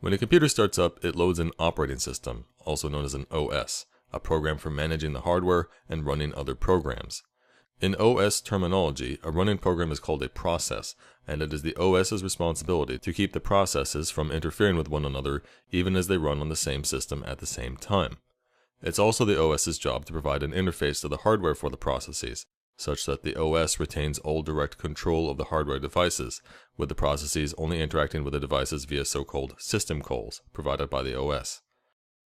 When a computer starts up, it loads an operating system, also known as an OS, a program for managing the hardware and running other programs. In OS terminology, a running program is called a process, and it is the OS's responsibility to keep the processes from interfering with one another even as they run on the same system at the same time. It's also the OS's job to provide an interface to the hardware for the processes, such that the OS retains all direct control of the hardware devices, with the processes only interacting with the devices via so-called system calls provided by the OS.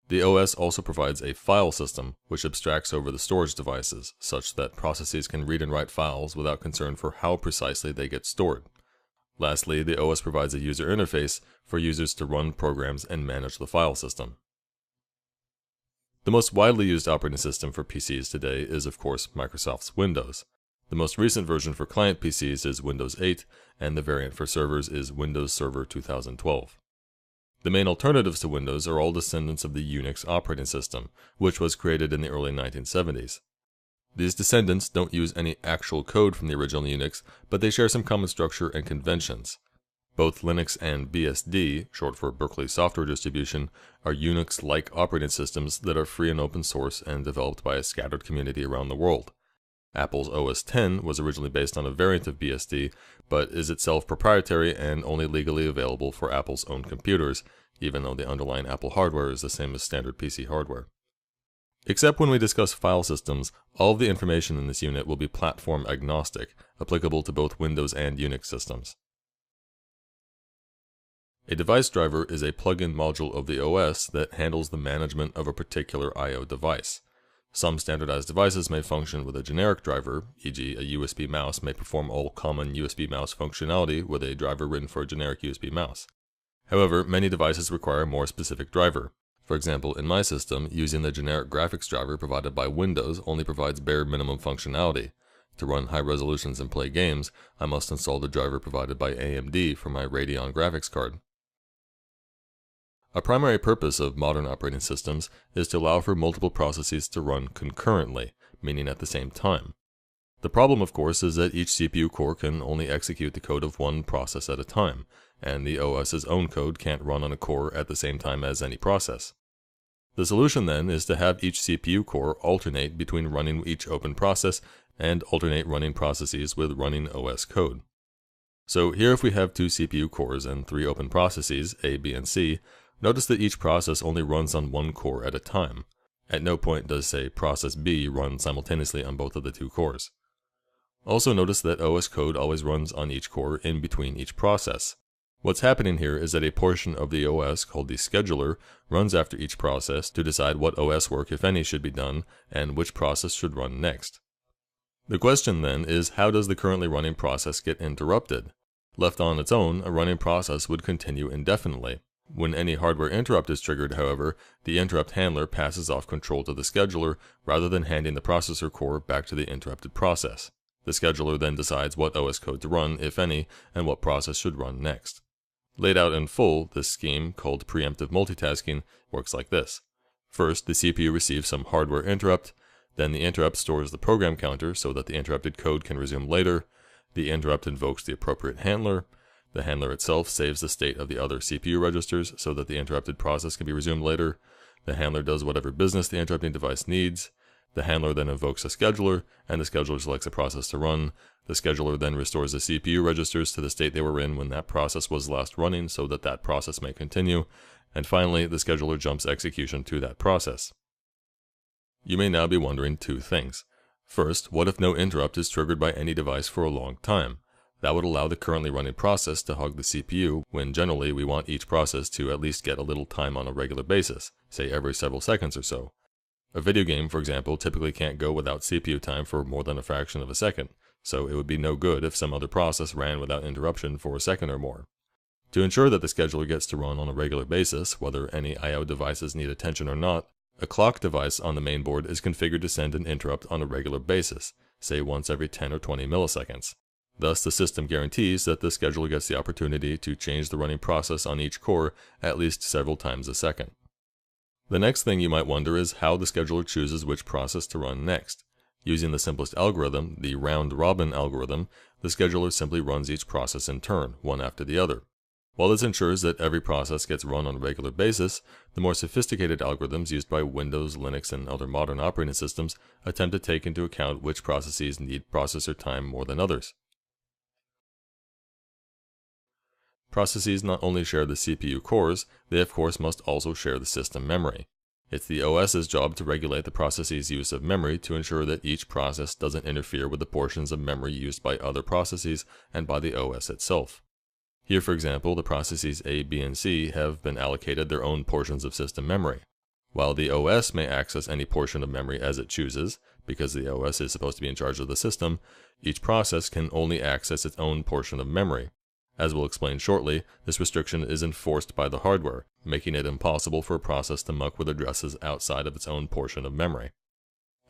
The OS also provides a file system, which abstracts over the storage devices, such that processes can read and write files without concern for how precisely they get stored. Lastly, the OS provides a user interface for users to run programs and manage the file system. The most widely used operating system for PCs today is, of course, Microsoft's Windows. The most recent version for client PCs is Windows 8, and the variant for servers is Windows Server 2012. The main alternatives to Windows are all descendants of the Unix operating system, which was created in the early 1970s. These descendants don't use any actual code from the original Unix, but they share some common structure and conventions. Both Linux and BSD, short for Berkeley Software Distribution, are Unix-like operating systems that are free and open source and developed by a scattered community around the world. Apple's OS X was originally based on a variant of BSD, but is itself proprietary and only legally available for Apple's own computers, even though the underlying Apple hardware is the same as standard PC hardware. Except when we discuss file systems, all of the information in this unit will be platform agnostic, applicable to both Windows and Unix systems. A device driver is a plug-in module of the OS that handles the management of a particular I/O device. Some standardized devices may function with a generic driver, e.g. a USB mouse may perform all common USB mouse functionality with a driver written for a generic USB mouse. However, many devices require a more specific driver. For example, in my system, using the generic graphics driver provided by Windows only provides bare minimum functionality. To run high resolutions and play games, I must install the driver provided by AMD for my Radeon graphics card. A primary purpose of modern operating systems is to allow for multiple processes to run concurrently, meaning at the same time. The problem, of course, is that each CPU core can only execute the code of one process at a time, and the OS's own code can't run on a core at the same time as any process. The solution then is to have each CPU core alternate between running each open process and alternate running processes with running OS code. So here if we have two CPU cores and three open processes, A, B, and C, notice that each process only runs on one core at a time. At no point does, say, process B run simultaneously on both of the two cores. Also notice that OS code always runs on each core in between each process. What's happening here is that a portion of the OS called the scheduler runs after each process to decide what OS work, if any, should be done and which process should run next. The question then is, how does the currently running process get interrupted? Left on its own, a running process would continue indefinitely. When any hardware interrupt is triggered, however, the interrupt handler passes off control to the scheduler rather than handing the processor core back to the interrupted process. The scheduler then decides what OS code to run, if any, and what process should run next. Laid out in full, this scheme, called preemptive multitasking, works like this. First, the CPU receives some hardware interrupt, then the interrupt stores the program counter so that the interrupted code can resume later, the interrupt invokes the appropriate handler, the handler itself saves the state of the other CPU registers so that the interrupted process can be resumed later. The handler does whatever business the interrupting device needs. The handler then invokes a scheduler, and the scheduler selects a process to run. The scheduler then restores the CPU registers to the state they were in when that process was last running so that that process may continue. And finally, the scheduler jumps execution to that process. You may now be wondering two things. First, what if no interrupt is triggered by any device for a long time? That would allow the currently running process to hog the CPU, when generally we want each process to at least get a little time on a regular basis, say every several seconds or so. A video game, for example, typically can't go without CPU time for more than a fraction of a second, so it would be no good if some other process ran without interruption for a second or more. To ensure that the scheduler gets to run on a regular basis, whether any I/O devices need attention or not, a clock device on the main board is configured to send an interrupt on a regular basis, say once every 10 or 20 milliseconds. Thus, the system guarantees that the scheduler gets the opportunity to change the running process on each core at least several times a second. The next thing you might wonder is how the scheduler chooses which process to run next. Using the simplest algorithm, the round-robin algorithm, the scheduler simply runs each process in turn, one after the other. While this ensures that every process gets run on a regular basis, the more sophisticated algorithms used by Windows, Linux, and other modern operating systems attempt to take into account which processes need processor time more than others. Processes not only share the CPU cores, they of course must also share the system memory. It's the OS's job to regulate the process's use of memory to ensure that each process doesn't interfere with the portions of memory used by other processes and by the OS itself. Here, for example, the processes A, B, and C have been allocated their own portions of system memory. While the OS may access any portion of memory as it chooses, because the OS is supposed to be in charge of the system, each process can only access its own portion of memory. As we'll explain shortly, this restriction is enforced by the hardware, making it impossible for a process to muck with addresses outside of its own portion of memory.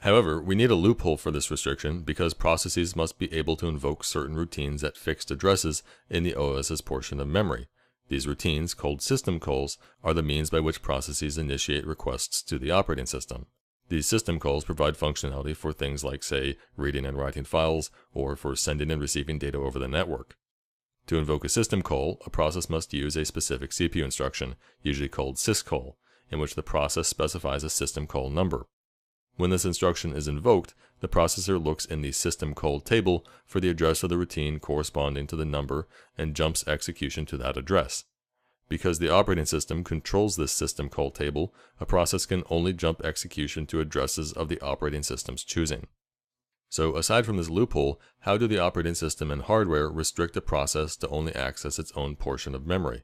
However, we need a loophole for this restriction because processes must be able to invoke certain routines at fixed addresses in the OS's portion of memory. These routines, called system calls, are the means by which processes initiate requests to the operating system. These system calls provide functionality for things like, say, reading and writing files, or for sending and receiving data over the network. To invoke a system call, a process must use a specific CPU instruction, usually called syscall, in which the process specifies a system call number. When this instruction is invoked, the processor looks in the system call table for the address of the routine corresponding to the number and jumps execution to that address. Because the operating system controls this system call table, a process can only jump execution to addresses of the operating system's choosing. So aside from this loophole, how do the operating system and hardware restrict a process to only access its own portion of memory?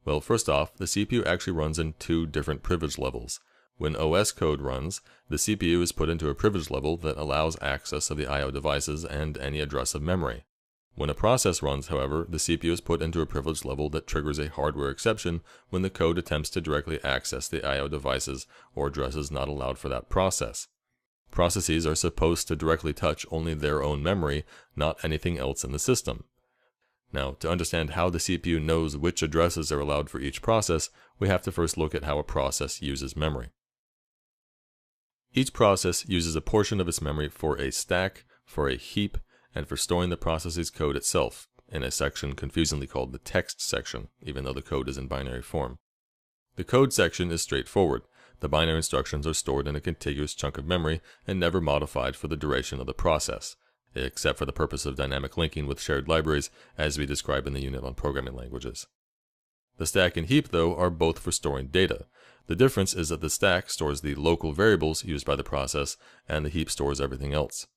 Well, first off, the CPU actually runs in two different privilege levels. When OS code runs, the CPU is put into a privilege level that allows access of the I/O devices and any address of memory. When a process runs, however, the CPU is put into a privilege level that triggers a hardware exception when the code attempts to directly access the I/O devices or addresses not allowed for that process. Processes are supposed to directly touch only their own memory, not anything else in the system. Now, to understand how the CPU knows which addresses are allowed for each process, we have to first look at how a process uses memory. Each process uses a portion of its memory for a stack, for a heap, and for storing the process's code itself, in a section confusingly called the text section, even though the code is in binary form. The code section is straightforward. The binary instructions are stored in a contiguous chunk of memory and never modified for the duration of the process, except for the purpose of dynamic linking with shared libraries, as we describe in the unit on programming languages. The stack and heap, though, are both for storing data. The difference is that the stack stores the local variables used by the process, and the heap stores everything else.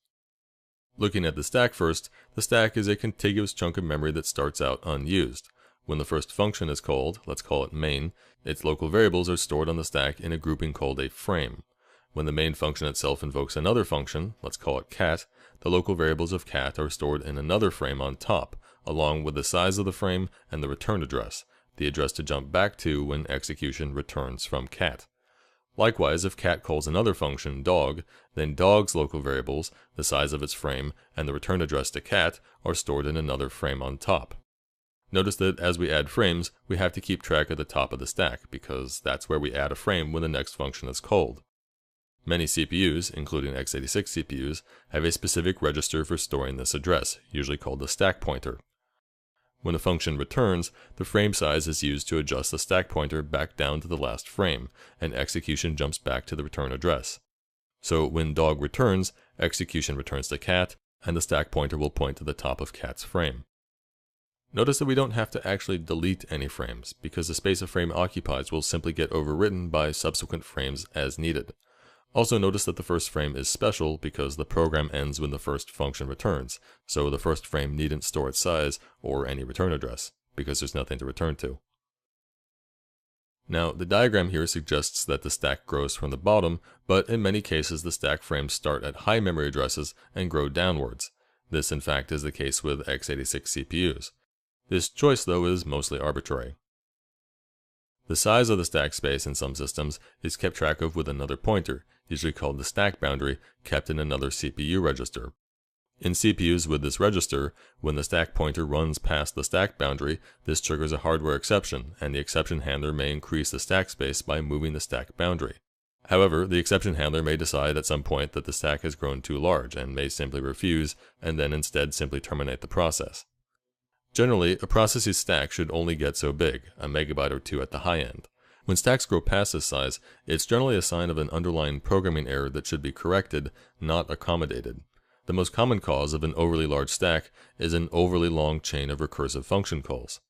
Looking at the stack first, the stack is a contiguous chunk of memory that starts out unused. When the first function is called, let's call it main, its local variables are stored on the stack in a grouping called a frame. When the main function itself invokes another function, let's call it cat, the local variables of cat are stored in another frame on top, along with the size of the frame and the return address, the address to jump back to when execution returns from cat. Likewise, if cat calls another function, dog, then dog's local variables, the size of its frame, and the return address to cat are stored in another frame on top. Notice that as we add frames, we have to keep track of the top of the stack, because that's where we add a frame when the next function is called. Many CPUs, including x86 CPUs, have a specific register for storing this address, usually called the stack pointer. When a function returns, the frame size is used to adjust the stack pointer back down to the last frame, and execution jumps back to the return address. So when dog returns, execution returns to cat, and the stack pointer will point to the top of cat's frame. Notice that we don't have to actually delete any frames, because the space a frame occupies will simply get overwritten by subsequent frames as needed. Also notice that the first frame is special because the program ends when the first function returns, so the first frame needn't store its size or any return address, because there's nothing to return to. Now, the diagram here suggests that the stack grows from the bottom, but in many cases the stack frames start at high memory addresses and grow downwards. This in fact is the case with x86 CPUs. This choice, though, is mostly arbitrary. The size of the stack space in some systems is kept track of with another pointer, usually called the stack boundary, kept in another CPU register. In CPUs with this register, when the stack pointer runs past the stack boundary, this triggers a hardware exception, and the exception handler may increase the stack space by moving the stack boundary. However, the exception handler may decide at some point that the stack has grown too large and may simply refuse, and then instead simply terminate the process. Generally, a process's stack should only get so big, a megabyte or two at the high end. When stacks grow past this size, it's generally a sign of an underlying programming error that should be corrected, not accommodated. The most common cause of an overly large stack is an overly long chain of recursive function calls.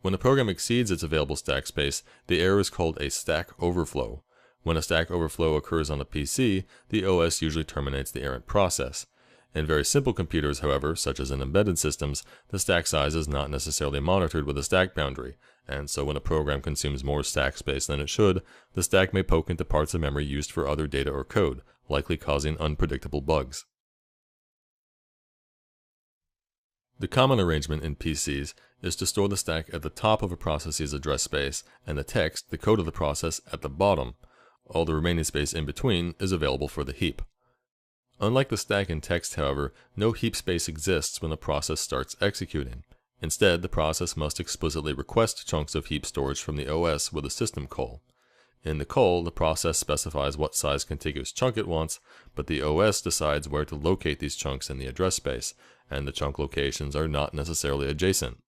When a program exceeds its available stack space, the error is called a stack overflow. When a stack overflow occurs on a PC, the OS usually terminates the errant process. In very simple computers, however, such as in embedded systems, the stack size is not necessarily monitored with a stack boundary, and so when a program consumes more stack space than it should, the stack may poke into parts of memory used for other data or code, likely causing unpredictable bugs. The common arrangement in PCs is to store the stack at the top of a process's address space and the text, the code of the process, at the bottom. All the remaining space in between is available for the heap. Unlike the stack in text, however, no heap space exists when the process starts executing. Instead, the process must explicitly request chunks of heap storage from the OS with a system call. In the call, the process specifies what size contiguous chunk it wants, but the OS decides where to locate these chunks in the address space, and the chunk locations are not necessarily adjacent.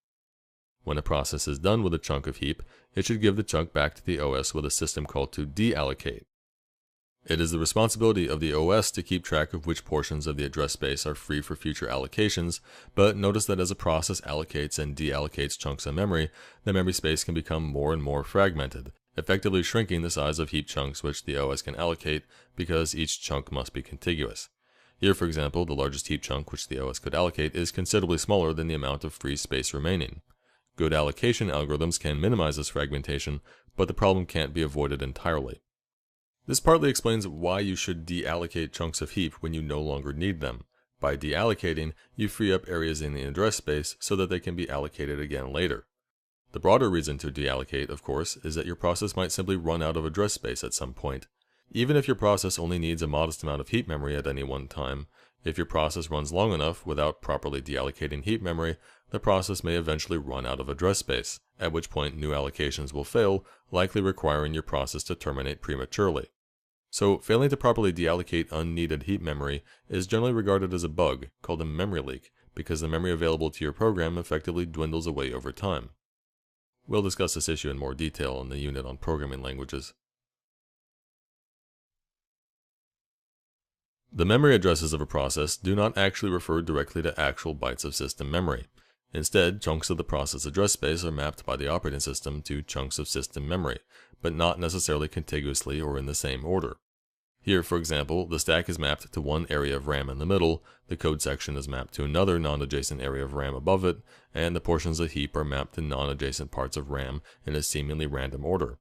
When a process is done with a chunk of heap, it should give the chunk back to the OS with a system call to deallocate. It is the responsibility of the OS to keep track of which portions of the address space are free for future allocations, but notice that as a process allocates and deallocates chunks of memory, the memory space can become more and more fragmented, effectively shrinking the size of heap chunks which the OS can allocate because each chunk must be contiguous. Here, for example, the largest heap chunk which the OS could allocate is considerably smaller than the amount of free space remaining. Good allocation algorithms can minimize this fragmentation, but the problem can't be avoided entirely. This partly explains why you should deallocate chunks of heap when you no longer need them. By deallocating, you free up areas in the address space so that they can be allocated again later. The broader reason to deallocate, of course, is that your process might simply run out of address space at some point. Even if your process only needs a modest amount of heap memory at any one time, if your process runs long enough without properly deallocating heap memory, the process may eventually run out of address space, at which point new allocations will fail, likely requiring your process to terminate prematurely. So, failing to properly deallocate unneeded heap memory is generally regarded as a bug, called a memory leak, because the memory available to your program effectively dwindles away over time. We'll discuss this issue in more detail in the unit on programming languages. The memory addresses of a process do not actually refer directly to actual bytes of system memory. Instead, chunks of the process address space are mapped by the operating system to chunks of system memory, but not necessarily contiguously or in the same order. Here, for example, the stack is mapped to one area of RAM in the middle, the code section is mapped to another non-adjacent area of RAM above it, and the portions of heap are mapped to non-adjacent parts of RAM in a seemingly random order.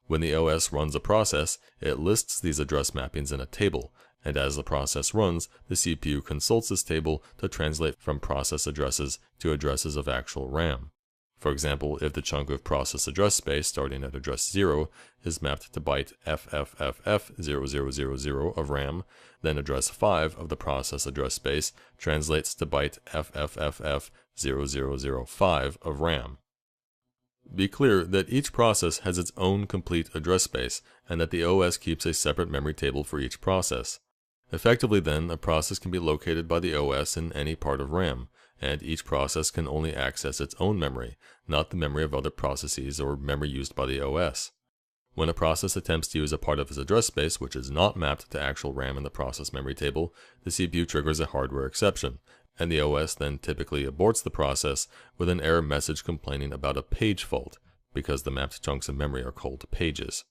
When the OS runs a process, it lists these address mappings in a table, and as the process runs, the CPU consults this table to translate from process addresses to addresses of actual RAM. For example, if the chunk of process address space starting at address 0 is mapped to byte FFFF0000 of RAM, then address 5 of the process address space translates to byte FFFF0005 of RAM. Be clear that each process has its own complete address space, and that the OS keeps a separate memory table for each process. Effectively then, a process can be located by the OS in any part of RAM, and each process can only access its own memory, not the memory of other processes or memory used by the OS. When a process attempts to use a part of its address space which is not mapped to actual RAM in the process memory table, the CPU triggers a hardware exception, and the OS then typically aborts the process with an error message complaining about a page fault, because the mapped chunks of memory are called pages.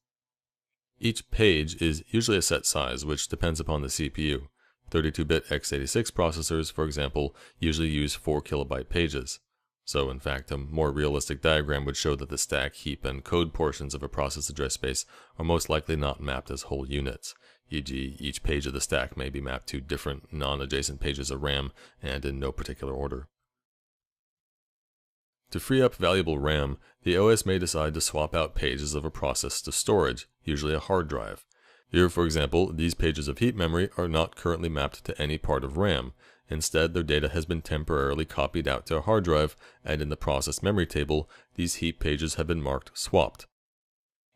Each page is usually a set size, which depends upon the CPU. 32-bit x86 processors, for example, usually use 4 kilobyte pages. So, in fact, a more realistic diagram would show that the stack, heap, and code portions of a process address space are most likely not mapped as whole units, e.g., each page of the stack may be mapped to different non-adjacent pages of RAM, and in no particular order. To free up valuable RAM, the OS may decide to swap out pages of a process to storage, usually a hard drive. Here, for example, these pages of heap memory are not currently mapped to any part of RAM. Instead, their data has been temporarily copied out to a hard drive, and in the process memory table, these heap pages have been marked swapped.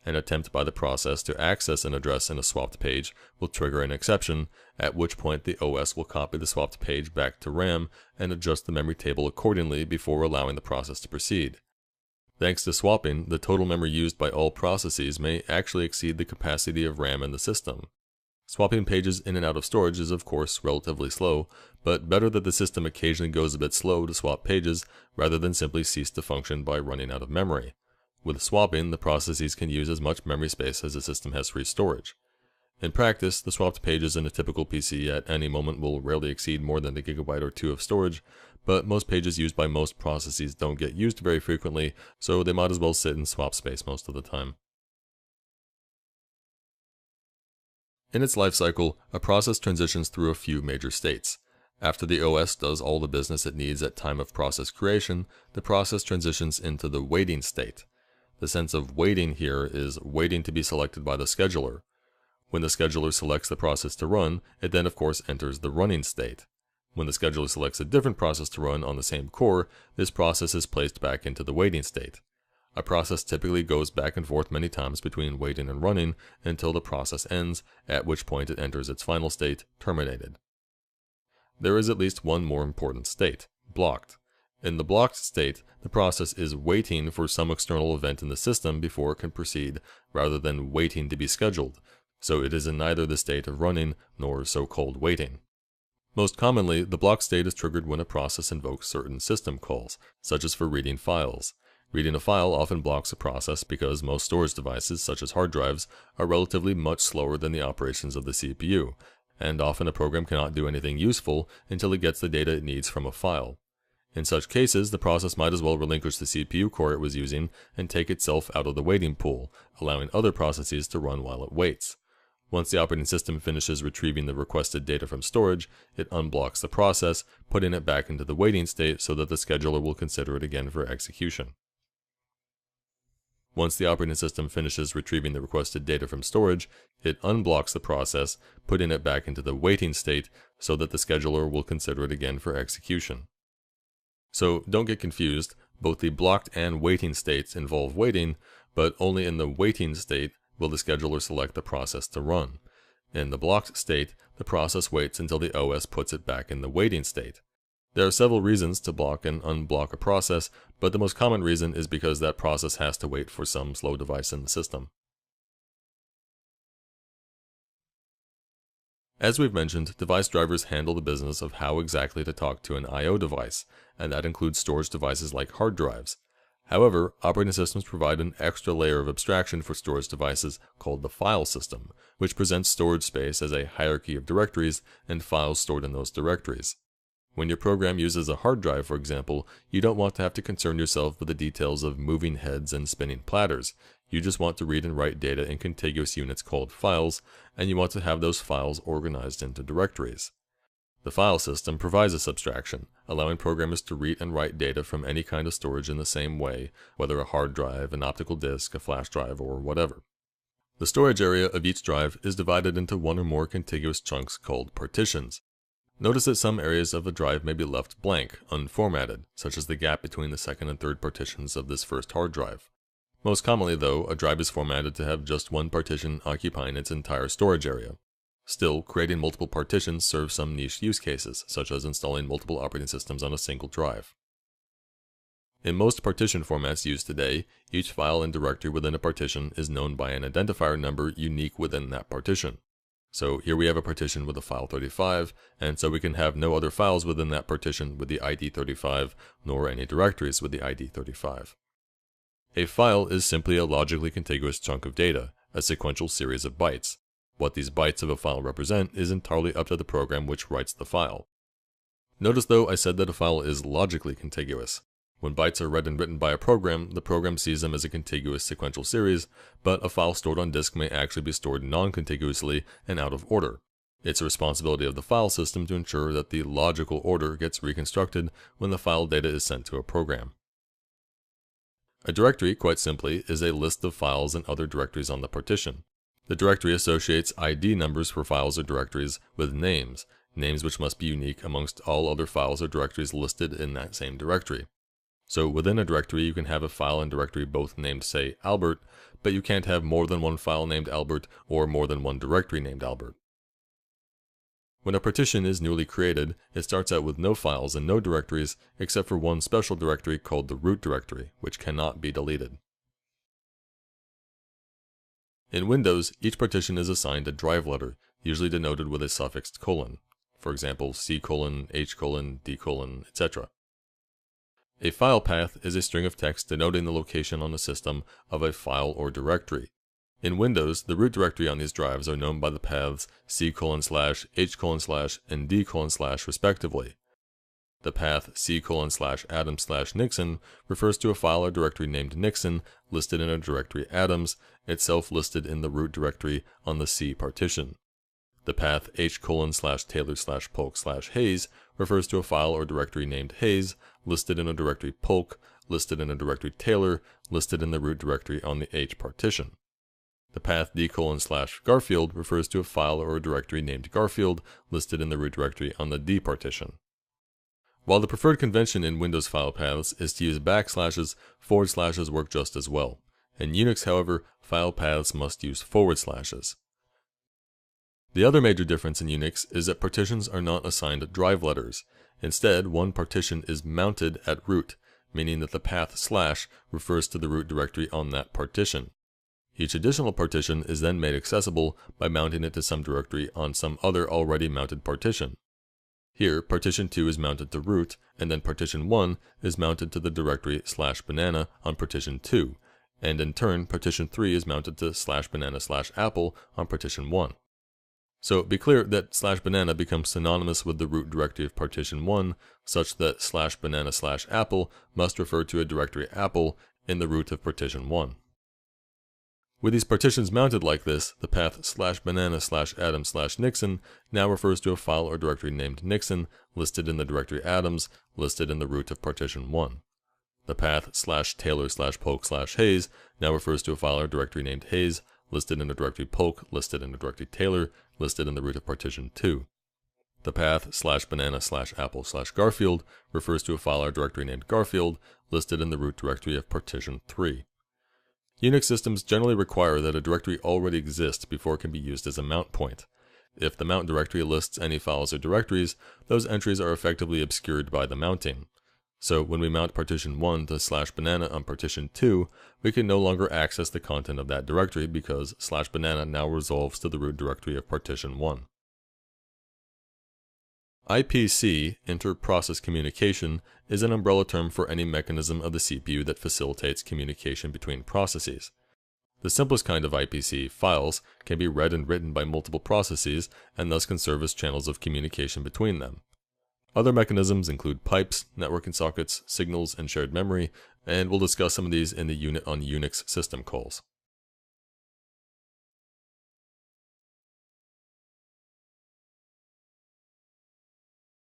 An attempt by the process to access an address in a swapped page will trigger an exception, at which point the OS will copy the swapped page back to RAM and adjust the memory table accordingly before allowing the process to proceed. Thanks to swapping, the total memory used by all processes may actually exceed the capacity of RAM in the system. Swapping pages in and out of storage is of course relatively slow, but better that the system occasionally goes a bit slow to swap pages rather than simply cease to function by running out of memory. With swapping, the processes can use as much memory space as the system has free storage. In practice, the swapped pages in a typical PC at any moment will rarely exceed more than a gigabyte or two of storage, but most pages used by most processes don't get used very frequently, so they might as well sit in swap space most of the time. In its life cycle, a process transitions through a few major states. After the OS does all the business it needs at time of process creation, the process transitions into the waiting state. The sense of waiting here is waiting to be selected by the scheduler. When the scheduler selects the process to run, it then of course enters the running state. When the scheduler selects a different process to run on the same core, this process is placed back into the waiting state. A process typically goes back and forth many times between waiting and running until the process ends, at which point it enters its final state, terminated. There is at least one more important state, blocked. In the blocked state, the process is waiting for some external event in the system before it can proceed, rather than waiting to be scheduled, so it is in neither the state of running nor so-called waiting. Most commonly, the blocked state is triggered when a process invokes certain system calls, such as for reading files. Reading a file often blocks a process because most storage devices, such as hard drives, are relatively much slower than the operations of the CPU, and often a program cannot do anything useful until it gets the data it needs from a file. In such cases, the process might as well relinquish the CPU core it was using and take itself out of the waiting pool, allowing other processes to run while it waits. Once the operating system finishes retrieving the requested data from storage, it unblocks the process, putting it back into the waiting state so that the scheduler will consider it again for execution. Once the operating system finishes retrieving the requested data from storage, it unblocks the process, putting it back into the waiting state so that the scheduler will consider it again for execution. So don't get confused, both the blocked and waiting states involve waiting, but only in the waiting state will the scheduler select the process to run. In the blocked state, the process waits until the OS puts it back in the waiting state. There are several reasons to block and unblock a process, but the most common reason is because that process has to wait for some slow device in the system. As we've mentioned, device drivers handle the business of how exactly to talk to an I/O device, and that includes storage devices like hard drives. However, operating systems provide an extra layer of abstraction for storage devices called the file system, which presents storage space as a hierarchy of directories and files stored in those directories. When your program uses a hard drive, for example, you don't want to have to concern yourself with the details of moving heads and spinning platters. You just want to read and write data in contiguous units called files, and you want to have those files organized into directories. The file system provides this abstraction, allowing programmers to read and write data from any kind of storage in the same way, whether a hard drive, an optical disk, a flash drive, or whatever. The storage area of each drive is divided into one or more contiguous chunks called partitions. Notice that some areas of a drive may be left blank, unformatted, such as the gap between the second and third partitions of this first hard drive. Most commonly, though, a drive is formatted to have just one partition occupying its entire storage area. Still, creating multiple partitions serves some niche use cases, such as installing multiple operating systems on a single drive. In most partition formats used today, each file and directory within a partition is known by an identifier number unique within that partition. So here we have a partition with a file 35, and so we can have no other files within that partition with the ID 35, nor any directories with the ID 35. A file is simply a logically contiguous chunk of data, a sequential series of bytes. What these bytes of a file represent is entirely up to the program which writes the file. Notice though I said that a file is logically contiguous. When bytes are read and written by a program, the program sees them as a contiguous sequential series, but a file stored on disk may actually be stored non-contiguously and out of order. It's a responsibility of the file system to ensure that the logical order gets reconstructed when the file data is sent to a program. A directory, quite simply, is a list of files and other directories on the partition. The directory associates ID numbers for files or directories with names which must be unique amongst all other files or directories listed in that same directory. So within a directory, you can have a file and directory both named, say, Albert, but you can't have more than one file named Albert or more than one directory named Albert. When a partition is newly created, it starts out with no files and no directories except for one special directory called the root directory, which cannot be deleted. In Windows, each partition is assigned a drive letter, usually denoted with a suffixed colon. For example, C:, H:, D:, etc. A file path is a string of text denoting the location on the system of a file or directory. In Windows, the root directory on these drives are known by the paths C:/, H:/, and D:/ respectively. The path C:/Adam/Nixon refers to a file or directory named Nixon listed in a directory Adams, itself listed in the root directory on the C partition. The path H:/Taylor/Polk/Hayes refers to a file or directory named Hayes, listed in a directory Polk, listed in a directory Taylor, listed in the root directory on the H partition. The path D:/Garfield refers to a file or a directory named Garfield, listed in the root directory on the D partition. While the preferred convention in Windows file paths is to use backslashes, forward slashes work just as well. In Unix, however, file paths must use forward slashes. The other major difference in Unix is that partitions are not assigned drive letters. Instead, one partition is mounted at root, meaning that the path / refers to the root directory on that partition. Each additional partition is then made accessible by mounting it to some directory on some other already mounted partition. Here, partition 2 is mounted to root, and then partition 1 is mounted to the directory /banana on partition 2, and in turn, partition 3 is mounted to /banana/apple on partition 1. So be clear that /banana becomes synonymous with the root directory of partition 1, such that /banana/apple must refer to a directory apple in the root of partition 1. With these partitions mounted like this, the path /banana/Adam/Nixon now refers to a file or directory named Nixon, listed in the directory Adams, listed in the root of partition 1. The path /Taylor/Polk/Hayes now refers to a file or directory named Hayes, listed in the directory Polk, listed in the directory Taylor, listed in the root of partition 2. The path /banana/Apple/Garfield refers to a file or directory named Garfield, listed in the root directory of partition 3. Unix systems generally require that a directory already exists before it can be used as a mount point. If the mount directory lists any files or directories, those entries are effectively obscured by the mounting. So when we mount partition 1 to /banana on partition 2, we can no longer access the content of that directory because /banana now resolves to the root directory of partition 1. IPC, inter-process communication, is an umbrella term for any mechanism of the CPU that facilitates communication between processes. The simplest kind of IPC, files, can be read and written by multiple processes and thus can serve as channels of communication between them. Other mechanisms include pipes, networking sockets, signals, and shared memory, and we'll discuss some of these in the Unit on Unix system calls.